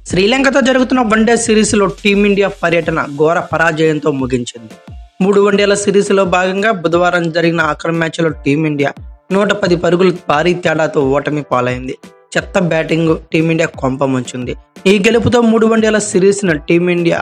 శ్రీలంకతో జరుగుతున్న వన్డే సిరీస్లో టీమిండియా పర్యటన ఘోర పరాజయంతో ముగించింది. 3 వన్డేల సిరీస్లో భాగంగా బుధవారం జరిగిన ఆఖరి మ్యాచ్లో టీమిండియా 110 పరుగులు భారీ తేడాతో ఓటమి పాలైంది. చెత్త బ్యాటింగ్ టీమిండియా కొంప ముంచింది. ఈ గెలుపుతో 3 వన్డేల సిరీస్ను టీమిండియా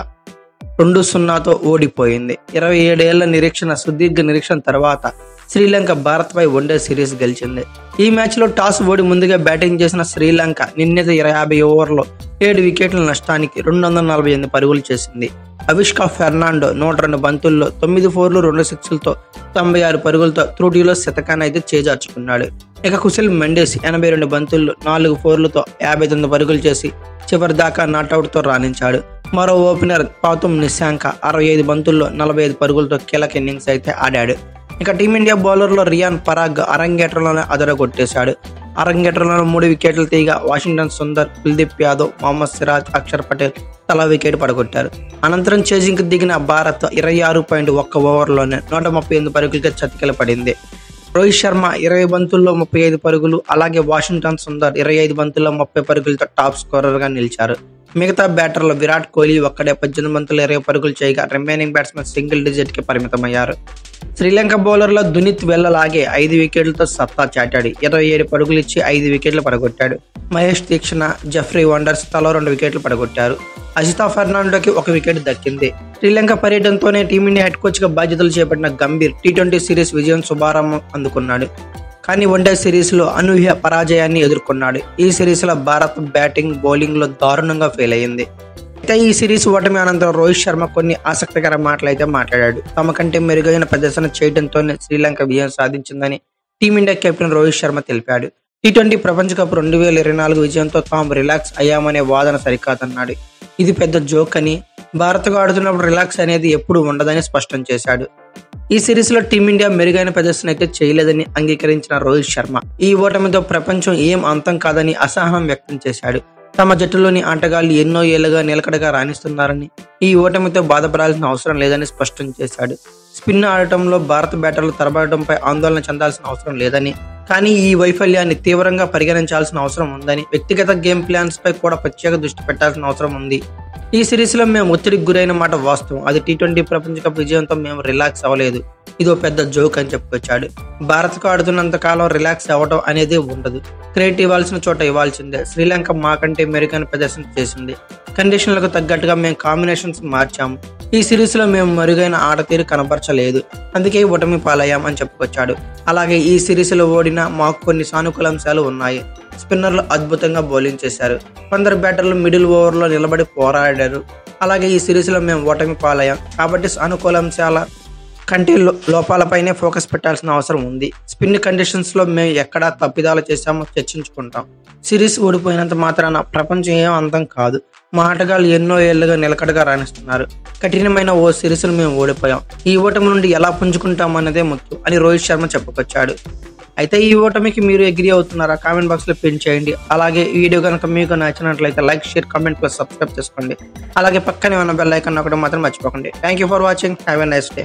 2-0తో ఓడిపోయింది. 27 ఏళ్ల సుదీర్ఘ నిరీక్షణ తర్వాత శ్రీలంక భారత్పై వన్డే సిరీస్ గెలిచింది. ఈ మ్యాచ్లో టాస్ ఓడి ముందుగా బ్యాటింగ్ చేసిన శ్రీలంక నిర్ణీత 50 ఓవర్లో 7 వికెట్ల నష్టానికి 248 పరుగులు చేసింది. అవిష్కా ఫెర్నాండో 102 బంతుల్లో 9 ఫోర్లు 2 సిక్స్లతో 96 పరుగులతో త్రుటిలో శతకాన్ని అయితే చేజార్చుకున్నాడు. ఇక కుశల్ మెండిస్ 82 బంతుల్లో 4 ఫోర్లతో 59 పరుగులు చేసి చివరి దాకా నాట్అవుట్తో రాణించాడు. మరో ఓపెనర్ పాతుమ్ నిశాంక 65 బంతుల్లో 45 పరుగులతో కీలక ఇన్నింగ్స్ అయితే ఆడాడు. ఇక టీమిండియా బౌలర్లో రియాన్ పరాగ్ అరంగేట్రంలోనే అదరగొట్టేశాడు. అరంగేట్రంలో 3 వికెట్లు తీయగా వాషింగ్టన్ సుందర్, కుల్దీప్ యాదవ్, మహమ్మద్ సిరాజ్, అక్షర్ పటేల్ తలా వికెట్ పడగొట్టారు. అనంతరం చేజింగ్కి దిగిన భారత్ 26.1 ఓవర్లోనే 138 పరుగులకి చతికిల పడింది. రోహిత్ శర్మ 20 బంతుల్లో 35 పరుగులు, అలాగే వాషింగ్టన్ సుందర్ 25 బంతుల్లో 30 పరుగులతో టాప్ స్కోరర్గా నిలిచారు. మిగతా బ్యాటర్లు విరాట్ కోహ్లీ ఒక్కడే 18 బంతులు 20 పరుగులు చేయగా రిమైనింగ్ బ్యాట్స్మెన్ సింగిల్ డిజిట్కి పరిమితమయ్యారు. శ్రీలంక బౌలర్లో దునిత్ వెల్లలాగే 5 వికెట్లతో సత్తా చాటాడు. 27 పరుగులు ఇచ్చి 5 వికెట్లు పడగొట్టాడు. మహేష్ తీక్షణ, జెఫ్రీ వండర్స్ తలో 2 వికెట్లు పడగొట్టారు. అజితా ఫెర్నాండోకి 1 వికెట్ దక్కింది. శ్రీలంక పర్యటనతోనే టీమిండియా హెడ్ కోచ్గా బాధ్యతలు చేపట్టిన గంభీర్ T20 సిరీస్ విజయం శుభారంభం అందుకున్నాడు. కానీ వన్డే సిరీస్లో అనూహ్య పరాజయాన్ని ఎదుర్కొన్నాడు. ఈ సిరీస్లో భారత్ బ్యాటింగ్, బౌలింగ్లో దారుణంగా ఫెయిల్ అయింది. అయితే ఈ సిరీస్ ఓటమి అనంతరం రోహిత్ శర్మ కొన్ని ఆసక్తికర మాటలు అయితే మాట్లాడాడు. తమ కంటే మెరుగైన ప్రదర్శన చేయడంతోనే శ్రీలంక విజయం సాధించిందని టీమిండియా కెప్టెన్ రోహిత్ శర్మ తెలిపాడు. T20 ప్రపంచ కప్ 2024 విజయంతో తాము రిలాక్స్ అయ్యామనే వాదన సరికాదన్నాడు. ఇది పెద్ద జోక్ అని, భారత్కు ఆడుతున్నప్పుడు రిలాక్స్ అనేది ఎప్పుడు ఉండదని స్పష్టం చేశాడు. ఈ సిరీస్లో టీమిండియా మెరుగైన ప్రదర్శన అయితే చేయలేదని అంగీకరించిన రోహిత్ శర్మ ఈ ఓటమితో ప్రపంచం ఏం అంతం కాదని అసహనం వ్యక్తం చేశాడు. తమ జట్టులోని ఆటగాళ్లు ఎన్నో ఏళ్లుగా నిలకడగా రాణిస్తున్నారని, ఈ ఓటమితో బాధపడాల్సిన అవసరం లేదని స్పష్టం చేశాడు. స్పిన్ ఆడటంలో భారత బ్యాటర్లు తరబడటంపై ఆందోళన చెందాల్సిన అవసరం లేదని, కానీ ఈ వైఫల్యాన్ని తీవ్రంగా పరిగణించాల్సిన అవసరం ఉందని, వ్యక్తిగత గేమ్ ప్లాన్స్ పై కూడా ప్రత్యేక దృష్టి పెట్టాల్సిన అవసరం ఉంది. ఈ సిరీస్లో మేము ఒత్తిడికి గురైన మాట వాస్తవం. అది T20 ప్రపంచ కప్ విజయంతో మేము రిలాక్స్ అవ్వలేదు. ఇదో పెద్ద జోక్ అని చెప్పుకొచ్చాడు. భారత్కు ఆడుతున్నంత కాలం రిలాక్స్ అవ్వడం అనేది ఉండదు. క్రెడిట్ ఇవ్వాల్సిన చోట ఇవ్వాల్సిందే. శ్రీలంక మాకంటే మెరుగైన ప్రదర్శన చేసింది. కండిషన్లకు తగ్గట్టుగా మేము కాంబినేషన్స్ మార్చాము. ఈ సిరీస్లో మేము మెరుగైన ఆట తీరు కనబరచలేదు, అందుకే ఓటమి పాలయ్యాం అని చెప్పుకొచ్చాడు. అలాగే ఈ సిరీస్లో ఓడినా మాకు కొన్ని సానుకూల అంశాలు ఉన్నాయి. స్పిన్నర్లు అద్భుతంగా బౌలింగ్ చేశారు. కొందరు బ్యాటర్లు మిడిల్ ఓవర్లో నిలబడి పోరాడారు. అలాగే ఈ సిరీస్లో మేము ఓటమి పాలయ్యాం కాబట్టి సానుకూల అంశాల కంటే లోపాలపైనే ఫోకస్ పెట్టాల్సిన అవసరం ఉంది. స్పిన్ కండిషన్స్లో మేము ఎక్కడా తప్పిదాలు చేశామో చర్చించుకుంటాం. సిరీస్ ఓడిపోయినంత మాత్రాన ప్రపంచం ఏం అంతం కాదు. మా ఆటగాళ్ళు ఎన్నో ఏళ్లుగా నిలకడగా రాణిస్తున్నారు. కఠినమైన ఓ సిరీస్ను మేము ఓడిపోయాం. ఈ ఓటమి నుండి ఎలా పుంజుకుంటామన్నదే ముఖ్యం అని రోహిత్ శర్మ చెప్పుకొచ్చాడు. అయితే ఈ ఓటమికి మీరు అగ్రీ అవుతున్నారా? కామెంట్ బాక్స్లో పిన్ చేయండి. అలాగే ఈ వీడియో కనుక మీకు నచ్చినట్లయితే like, share, comment plus subscribe చేసుకోండి. అలాగే పక్కనే ఉన్న బెల్ ఐకాన్ నొక్కడం మాత్రం మర్చిపోకండి. Thank you for watching. Have a nice day.